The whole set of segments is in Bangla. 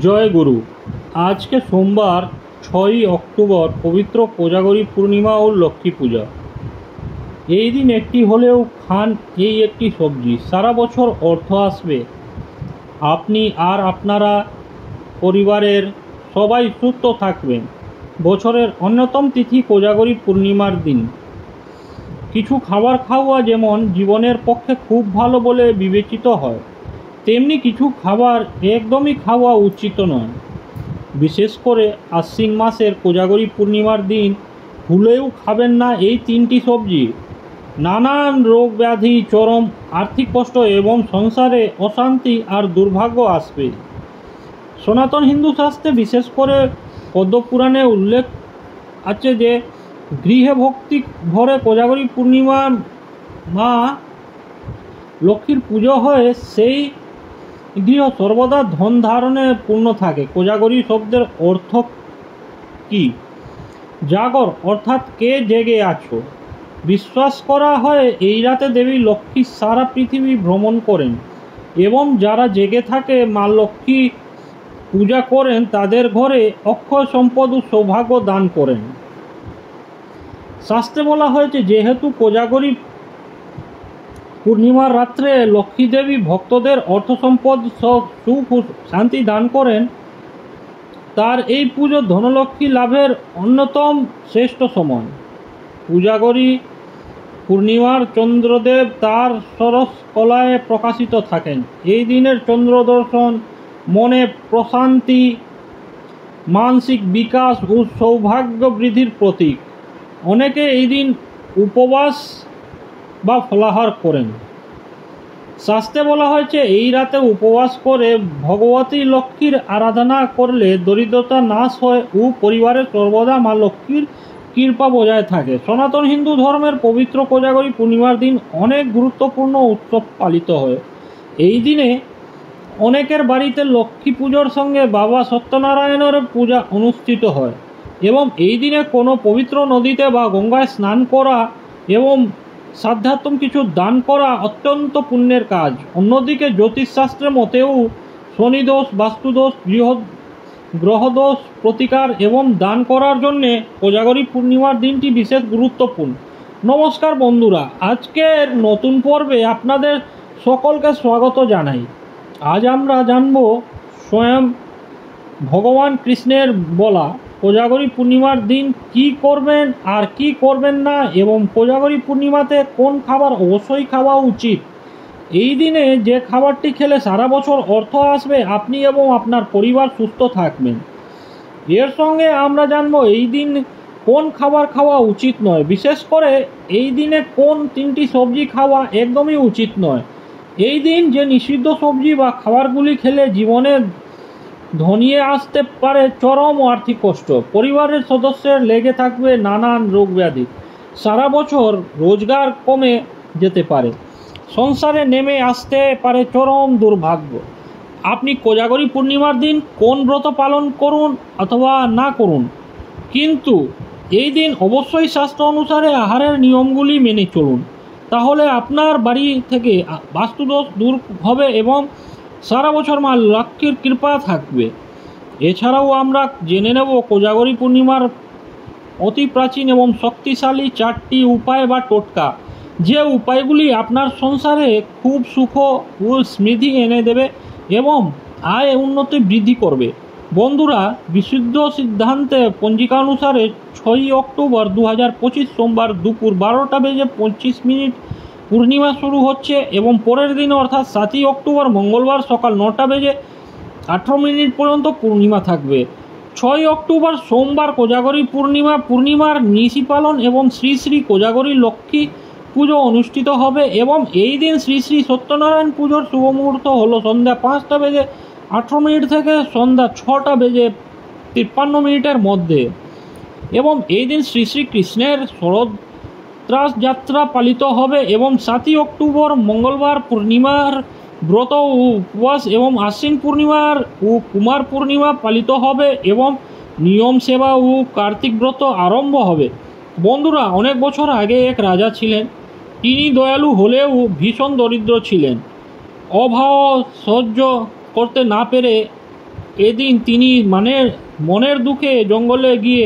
জয় গুরু। আজকে সোমবার 6ই অক্টোবর, পবিত্র কোজাগরী পূর্ণিমা ও লক্ষ্মী পূজা। এই দিন একটি হলেও খান এই একটি সবজি, সারা বছর অর্থ আসবে। আপনি আর আপনারা পরিবারের সবাই সুস্থ থাকবেন। বছরের অন্যতম তিথি কোজাগরী পূর্ণিমার দিন কিছু খাবার খাওয়া যেমন জীবনের পক্ষে খুব ভালো বলে বিবেচিত হয়, তেমনি কিছু খাবার একদমই খাওয়া উচিত নয়। বিশেষ করে আশ্বিন মাসের কোজাগরী পূর্ণিমার দিন ভুলেও খাবেন না এই তিনটি সবজি। নানান রোগ ব্যাধি, চরম আর্থিক কষ্ট এবং সংসারে অশান্তি আর দুর্ভাগ্য আসবে। সনাতন হিন্দু শাস্ত্রে বিশেষ করে পদ্মপুরাণে উল্লেখ আছে যে গৃহে ভক্তি ভরে কোজাগরী পূর্ণিমা মা লক্ষ্মীর পুজো হয়, সেই গৃহ সর্বদা ধন ধারণে পূর্ণ থাকে। কোজাগরী শব্দের অর্থ কি? জাগর অর্থাৎ কে জেগে আছো। বিশ্বাস করা হয় এই রাতে দেবী লক্ষ্মী সারা পৃথিবী ভ্রমণ করেন এবং যারা জেগে থাকে মা লক্ষ্মী পূজা করেন তাদের ঘরে অক্ষয় সম্পদ ও সৌভাগ্য দান করেন। শাস্ত্রে বলা হয়েছে যেহেতু কোজাগরী পূর্ণিমার রাত্রে লক্ষ্মী দেবী ভক্তদের অর্থ সম্পদ, সুখ ও শান্তি দান করেন, তার এই পুজো ধনলক্ষ্মী লাভের অন্যতম শ্রেষ্ঠ সময়। কোজাগরী পূর্ণিমার চন্দ্রদেব তার সরস কলায় প্রকাশিত থাকেন। এই দিনের চন্দ্র দর্শন মনে প্রশান্তি, মানসিক বিকাশ ও সৌভাগ্য বৃদ্ধির প্রতীক। অনেকে এই দিন উপবাস বা ফলাহার করেন। শাস্ত্রে বলা হয়েছে এই রাতে উপবাস করে ভগবতী লক্ষ্মীর আরাধনা করলে দরিদ্রতা নাশ হয় ও পরিবারের সর্বদা মা লক্ষ্মীর কৃপা বজায় থাকে। সনাতন হিন্দু ধর্মের পবিত্র কোজাগরী পূর্ণিমার দিন অনেক গুরুত্বপূর্ণ উৎসব পালিত হয়। এই দিনে অনেকের বাড়িতে লক্ষ্মী পুজোর সঙ্গে বাবা সত্যনারায়ণের পূজা অনুষ্ঠিত হয় এবং এই দিনে কোনো পবিত্র নদীতে বা গঙ্গায় স্নান করা এবং সাধ্যাত্ম কিছু দান করা অত্যন্ত পুণ্যের কাজ। অন্যদিকে জ্যোতিষশাস্ত্রের মতেও শনিদোষ, বাস্তুদোষ, গ্রহদোষ প্রতিকার এবং দান করার জন্যে কোজাগরী পূর্ণিমার দিনটি বিশেষ গুরুত্বপূর্ণ। নমস্কার বন্ধুরা, আজকের নতুন পর্বে আপনাদের সকলকে স্বাগত জানাই। আজ আমরা জানব স্বয়ং ভগবান কৃষ্ণের বলা কোজাগরী পূর্ণিমার দিন কি করবেন আর কি করবেন না, এবং কোজাগরী পূর্ণিমাতে কোন খাবার অবশ্যই খাওয়া উচিত। এই দিনে যে খাবারটি খেলে সারা বছর অর্থ আসবে, আপনি এবং আপনার পরিবার সুস্থ থাকবেন। এর সঙ্গে আমরা জানব এই দিন কোন খাবার খাওয়া উচিত নয়, বিশেষ করে এই দিনে কোন তিনটি সবজি খাওয়া একদমই উচিত নয়। এই দিন যে নিষিদ্ধ সবজি বা খাবারগুলি খেলে জীবনে ধনিয়ে আসতে পারে চরম আর্থিক কষ্ট, পরিবারের সদস্যের লেগে থাকবে নানান রোগ ব্যাধি, সারা বছর রোজগার কমে যেতে পারে, সংসারে নেমে আসতে পারে চরম দুর্ভাগ্য। আপনি কোজাগরী পূর্ণিমার দিন কোন ব্রত পালন করুন অথবা না করুন, কিন্তু এই দিন অবশ্যই শাস্ত্র অনুসারে আহারের নিয়মগুলি মেনে চলুন, তাহলে আপনার বাড়ি থেকে বাস্তুদোষ দূর হবে এবং সারা বছর মা লক্ষ্মীর কৃপা থাকবে। এছাড়াও আমরা জেনে নেব কোজাগরী পূর্ণিমার অতি প্রাচীন এবং শক্তিশালী 4টি উপায় বা টোটকা, যে উপায়গুলি আপনার সংসারে খুব সুখ ও সমৃদ্ধি এনে দেবে এবং আয় উন্নতি বৃদ্ধি করবে। বন্ধুরা, বিশুদ্ধ সিদ্ধান্তে পঞ্জিকা অনুসারে 6ই অক্টোবর 2025 সোমবার দুপুর 12:25 পূর্ণিমা শুরু হচ্ছে এবং পরের দিন অর্থাৎ 7ই অক্টোবর মঙ্গলবার সকাল 9:18 পর্যন্ত পূর্ণিমা থাকবে। 6ই অক্টোবর সোমবার কোজাগরী পূর্ণিমার নিশি পালন এবং শ্রী শ্রী কোজাগরী লক্ষ্মী পুজো অনুষ্ঠিত হবে এবং এই দিন শ্রী শ্রী সত্যনারায়ণ পুজোর শুভ মুহূর্ত হলো সন্ধ্যা 5:18 থেকে সন্ধ্যা 6:53 মধ্যে, এবং এই দিন শ্রী শ্রী কৃষ্ণের শরৎরাস যাত্রা পালিত হবে এবং 7ই অক্টোবর মঙ্গলবার পূর্ণিমার ব্রত ও উপবাস এবং আশ্বিন পূর্ণিমার ও কুমার পূর্ণিমা পালিত হবে এবং নিয়ম সেবা ও কার্তিক ব্রত আরম্ভ হবে। বন্ধুরা, অনেক বছর আগে এক রাজা ছিলেন। তিনি দয়ালু হলেও ভীষণ দরিদ্র ছিলেন। অভাব সহ্য করতে না পেরে এদিন তিনি মনের দুঃখে জঙ্গলে গিয়ে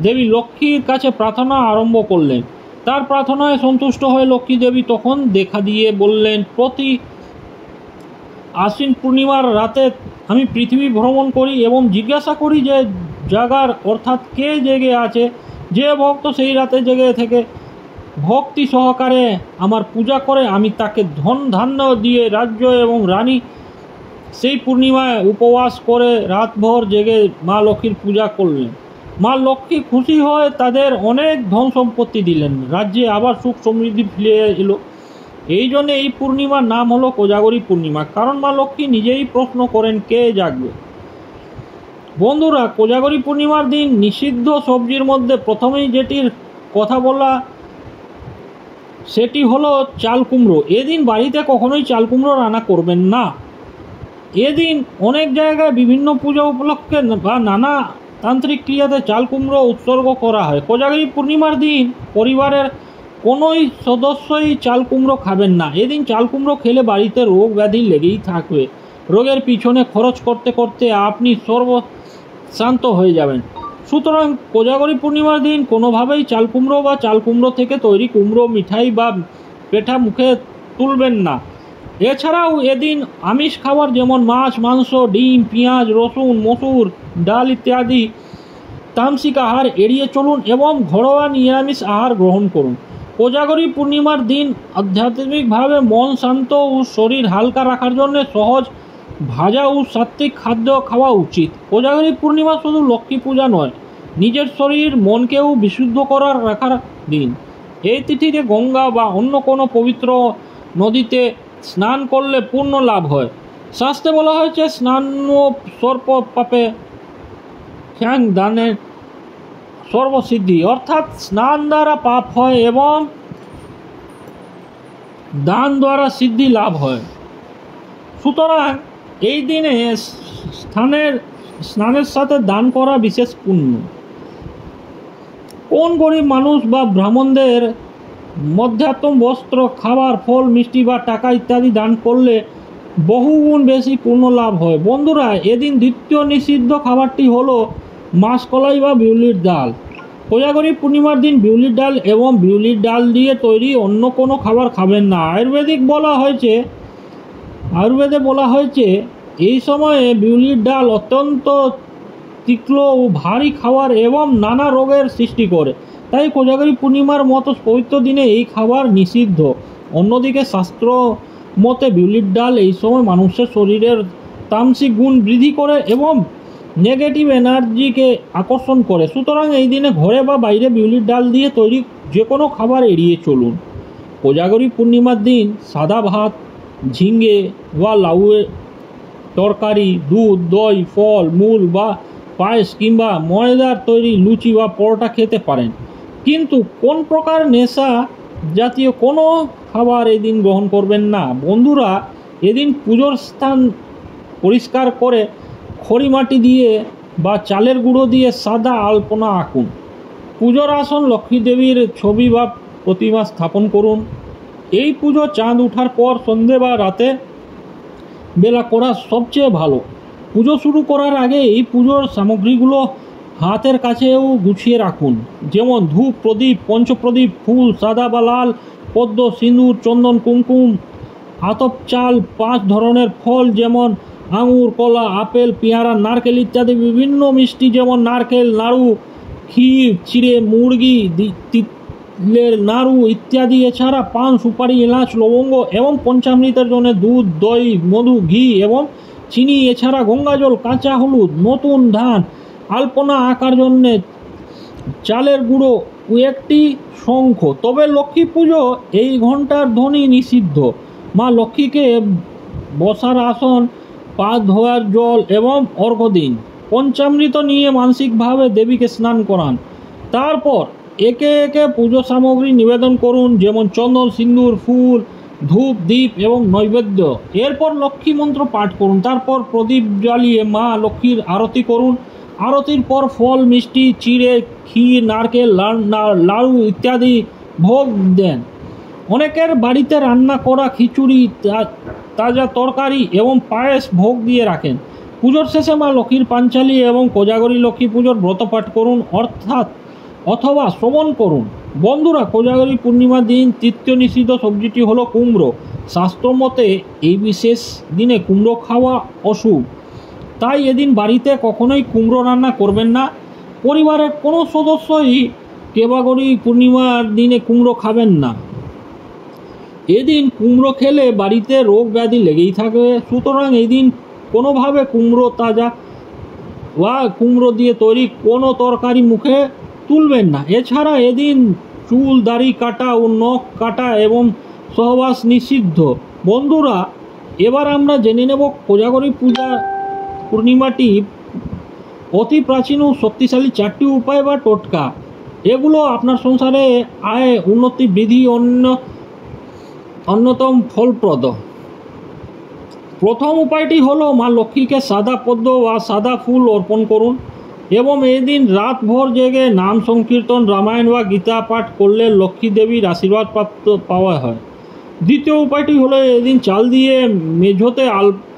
দেবী লক্ষ্মীর কাছে প্রার্থনা আরম্ভ করলেন। তার প্রার্থনায় সন্তুষ্ট হয়ে লক্ষ্মী দেবী তখন দেখা দিয়ে বললেন, প্রতি আশ্বিন পূর্ণিমার রাতে আমি পৃথিবী ভ্রমণ করি এবং জিজ্ঞাসা করি যে জাগার অর্থাৎ কে জেগে আছে। যে ভক্ত সেই রাতে জেগে থেকে ভক্তি সহকারে আমার পূজা করে আমি তাকে ধন ধান্য দিয়ে রাজ্য এবং রানী সেই পূর্ণিমায় উপবাস করে রাতভর জেগে মা লক্ষ্মীর পূজা করলেন। মা লক্ষ্মী খুশি হয়ে তাদের অনেক ধন সম্পত্তি দিলেন, রাজ্যে আবার সুখ সমৃদ্ধি ফিরে এলো। এই জন্যে এই পূর্ণিমার নাম হলো কোজাগরী পূর্ণিমা, কারণ মা লক্ষ্মী নিজেই প্রশ্ন করেন কে জাগবে। বন্ধুরা, কোজাগরী পূর্ণিমার দিন নিষিদ্ধ সবজির মধ্যে প্রথমেই যেটির কথা বলা সেটি হলো চাল কুমড়ো। এদিন বাড়িতে কখনোই চাল কুমড়ো রান্না করবেন না। এদিন অনেক জায়গায় বিভিন্ন পূজা উপলক্ষে বা নানা তান্ত্রিক ক্রিয়াতে চাল কুমড়ো উৎসর্গ করা হয়। কোজাগরী পূর্ণিমার দিন পরিবারের কোনোই সদস্যই চাল কুমড়ো খাবেন না। এদিন চাল কুমড়ো খেলে বাড়িতে রোগ ব্যাধি লেগেই থাকবে। রোগের পিছনে খরচ করতে করতে আপনি সর্বশান্ত হয়ে যাবেন। সুতরাং কোজাগরী পূর্ণিমার দিন কোনোভাবেই চাল কুমড়ো বা চাল কুমড়ো থেকে তৈরি কুমড়ো মিঠাই বা পেঠা মুখে তুলবেন না। এছাড়াও এদিন আমিষ খাবার যেমন মাছ, মাংস, ডিম, পেঁয়াজ, রসুন, মসুর ডাল ইত্যাদি তামসিক আহার এড়িয়ে চলুন এবং ঘরোয়া নিরামিষ আহার গ্রহণ করুন। কোজাগরী পূর্ণিমার দিন আধ্যাত্মিকভাবে মন শান্ত ও শরীর হালকা রাখার জন্য সহজ ভাজা ও সাত্ত্বিক খাদ্য খাওয়া উচিত। কোজাগরী পূর্ণিমা শুধু লক্ষ্মী পূজা নয়, নিজের শরীর মনকেও বিশুদ্ধ করার রাখার দিন। এই তিথিতে গঙ্গা বা অন্য কোনো পবিত্র নদীতে স্নান করলে পূর্ণ লাভ হয়। শাস্ত্রে বলা হয়েছে স্নান সর্প পাপে খ্যাং দানের সর্বসিদ্ধি, অর্থাৎ স্নান দ্বারা পাপ হয় এবং দান দ্বারা সিদ্ধি লাভ হয়। সুতরাং এই দিনে স্নানের সাথে দান করা বিশেষ পুণ্য। কোন গরিব মানুষ বা ব্রাহ্মণদের মধ্যাত্ম বস্ত্র, খাবার, ফল, মিষ্টি বা টাকা ইত্যাদি দান করলে বহুগুণ বেশি পূর্ণ লাভ হয়। বন্ধুরা, এদিন দ্বিতীয় নিষিদ্ধ খাবারটি হলো মাসকলাই বা বিউলির ডাল। কোজাগরী পূর্ণিমার দিন বিউলির ডাল এবং বিউলির ডাল দিয়ে তৈরি অন্য কোনো খাবার খাবেন না। আয়ুর্বেদে বলা হয়েছে এই সময়ে বিউলির ডাল অত্যন্ত তীক্ষ্ণ ও ভারী খাবার এবং নানা রোগের সৃষ্টি করে। তাই কোজাগরী পূর্ণিমার মতো পবিত্র দিনে এই খাবার নিষিদ্ধ। অন্যদিকে শাস্ত্র মতে বিউলির ডাল এই সময় মানুষের শরীরের তামসিক গুণ বৃদ্ধি করে এবং নেগেটিভ এনার্জিকে আকর্ষণ করে। সুতরাং এই দিনে ঘরে বা বাইরে বিউলির ডাল দিয়ে তৈরি যে কোনো খাবার এড়িয়ে চলুন। কোজাগরী পূর্ণিমার দিন সাদা ভাত, ঝিঙে বা লাউয়ের তরকারি, দুধ, দই, ফল মূল বা পায়েস কিংবা ময়দার তৈরি লুচি বা পরোটা খেতে পারেন, কিন্তু কোন প্রকার নেশা জাতীয় কোনো খাবার এদিন গ্রহণ করবেন না। বন্ধুরা, এদিন পুজোর স্থান পরিষ্কার করে খড়ি মাটি দিয়ে বা চালের গুঁড়ো দিয়ে সাদা আলপনা আঁকুন। পুজোর আসন লক্ষ্মী দেবীর ছবি বা প্রতিমা স্থাপন করুন। এই পুজো চাঁদ ওঠার পর সন্ধে বা রাতে বেলা করা সবচেয়ে ভালো। পুজো শুরু করার আগে এই পুজোর সামগ্রীগুলো হাতের কাছেও গুছিয়ে রাখুন, যেমন ধূপ, প্রদীপ, পঞ্চপ্রদীপ, ফুল, সাদা বা লাল পদ্ম, সিঁদুর, চন্দন, কুমকুম, আতপ চাল, 5 ধরনের ফল যেমন আঙুর, কলা, আপেল, পেয়ারা, নারকেল ইত্যাদি, বিভিন্ন মিষ্টি যেমন নারকেল নাড়ু, ক্ষীর, চিড়ে, মুরগি, তিলের নাড়ু ইত্যাদি। এছাড়া পান, সুপারি, এলাচ, লবঙ্গ এবং পঞ্চামৃতের জন্য দুধ, দই, মধু, ঘি এবং চিনি। এছাড়া গঙ্গাজল, কাঁচা হলুদ, নতুন ধান, আলপনা আঁকার জন্যে চালের গুঁড়ো ও একটি শঙ্খ। তবে লক্ষ্মী পুজো এই ঘণ্টার ধ্বনি নিষিদ্ধ। মা লক্ষ্মীকে বসার আসন, পা ধোয়ার জল এবং অর্ঘ্য দিন। পঞ্চামৃত নিয়ে মানসিকভাবে দেবীকে স্নান করান। তারপর একে একে পুজো সামগ্রী নিবেদন করুন, যেমন চন্দন, সিন্দুর, ফুল, ধূপ, দীপ এবং নৈবেদ্য। এরপর লক্ষ্মী মন্ত্র পাঠ করুন। তারপর প্রদীপ জ্বালিয়ে মা লক্ষ্মীর আরতি করুন। আরতির পর ফল, মিষ্টি, চিড়ে, ক্ষীর, নারকেল, লাড়ু ইত্যাদি ভোগ দেন। অনেকের বাড়িতে রান্না করা খিচুড়ি, তাজা তরকারি এবং পায়েস ভোগ দিয়ে রাখেন। পুজোর শেষে মা লক্ষ্মীর পাঞ্চালী এবং কোজাগরী লক্ষ্মী পুজোর ব্রত পাঠ করুন অথবা শ্রবণ করুন। বন্ধুরা, কোজাগরী পূর্ণিমার দিন তৃতীয় নিষিদ্ধ সবজিটি হলো কুমড়ো। শাস্ত্রমতে এই বিশেষ দিনে কুমড়ো খাওয়া অশুভ, তাই এদিন বাড়িতে কখনোই কুমড়ো রান্না করবেন না। পরিবারের কোনো সদস্যই কোজাগরী পূর্ণিমার দিনে কুমড়ো খাবেন না। এদিন কুমড়ো খেলে বাড়িতে রোগ ব্যাধি লেগেই থাকবে। সুতরাং এদিন কোনোভাবে কুমড়ো তাজা বা কুমড়ো দিয়ে তৈরি কোনো তরকারি মুখে তুলবেন না। এছাড়া এদিন চুল দাড়ি কাটা ও নখ কাটা এবং সহবাস নিষিদ্ধ। বন্ধুরা, এবার আমরা জেনে নেব কোজাগরী পূর্ণিমাটি অতি প্রাচীন ও শক্তিশালী 4টি উপায় বা টোটকা। এগুলো আপনার সংসারে আয় উন্নতি বৃদ্ধি অন্যতম ফলপ্রদ। প্রথম উপায়টি হলো মা লক্ষ্মীকে সাদা পদ্ম বা সাদা ফুল অর্পণ করুন এবং এদিন রাতভর জেগে নাম সংকীর্তন, রামায়ণ বা গীতা পাঠ করলে লক্ষ্মী দেবীর আশীর্বাদ পাওয়া হয়। দ্বিতীয় উপায়টি হলো এদিন চাল দিয়ে মেঝোতে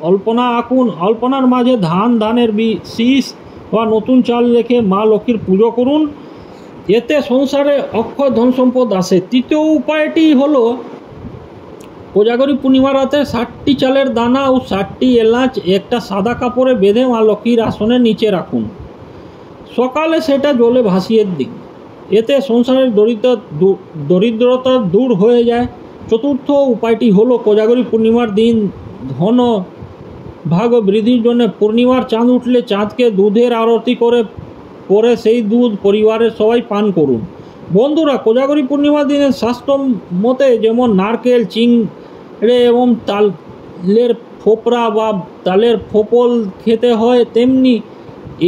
আলপনা আঁকুন। আলপনার মাঝে ধানের শীষ বা নতুন চাল রেখে মা লক্ষ্মীর পুজো করুন, এতে সংসারে অক্ষয় ধন সম্পদ আসে। তৃতীয় উপায়টি হলো কোজাগরী পূর্ণিমার রাতে 60টি চালের দানা ও 60টি এলাচ একটা সাদা কাপড়ে বেঁধে মা লক্ষ্মীর আসনের নিচে রাখুন। সকালে সেটা জলে ভাসিয়ে দিন, এতে সংসারের দরিদ্রতা দূর হয়ে যায়। চতুর্থ উপায়টি হলো কোজাগরী পূর্ণিমার দিন ধন ভাগ বৃদ্ধির জন্য পূর্ণিমার চাঁদ উঠলে চাঁদকে দুধের আরতি করে সেই দুধ পরিবারের সবাই পান করুন। বন্ধুরা, কোজাগরী পূর্ণিমার দিনে শাস্ত্র মতে যেমন নারকেল, চিংড়ে এবং তালের ফোপরা বা তালের ফোপল খেতে হয়, তেমনি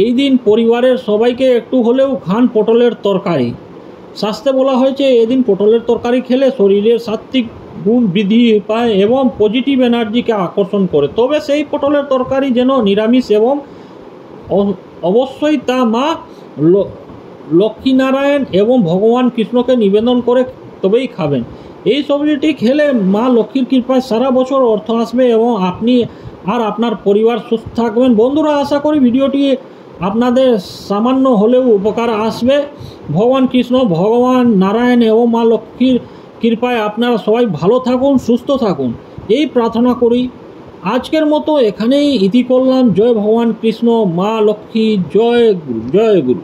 এই দিন পরিবারের সবাইকে একটু হলেও খান পটলের তরকারি। শাস্ত্রে বলা হয়েছে এদিন পটলের তরকারি খেলে শরীরের সাত্ত্বিক গুণ বৃদ্ধি পায় এবং পজিটিভ এনার্জিকে আকর্ষণ করে। তবে সেই পটলের তরকারি যেন নিরামিষ এবং অবশ্যই তা মা লক্ষ্মীনারায়ণ এবং ভগবান কৃষ্ণকে নিবেদন করে তবেই খাবেন। এই সবজিটি খেলে মা লক্ষ্মীর কৃপায় সারা বছর অর্থ আসবে এবং আপনি আর আপনার পরিবার সুস্থ থাকবেন। বন্ধুরা, আশা করি ভিডিওটি আপনাদের সামান্য হলেও উপকার আসবে। ভগবান কৃষ্ণ, ভগবান নারায়ণ এবং মা লক্ষ্মীর কৃপায় আপনারা সবাই ভালো থাকুন, সুস্থ থাকুন, এই প্রার্থনা করি। আজকের মতো এখানেই ইতি করলাম। জয় ভগবান কৃষ্ণ, মা লক্ষ্মী, জয় গুরু, জয় গুরু।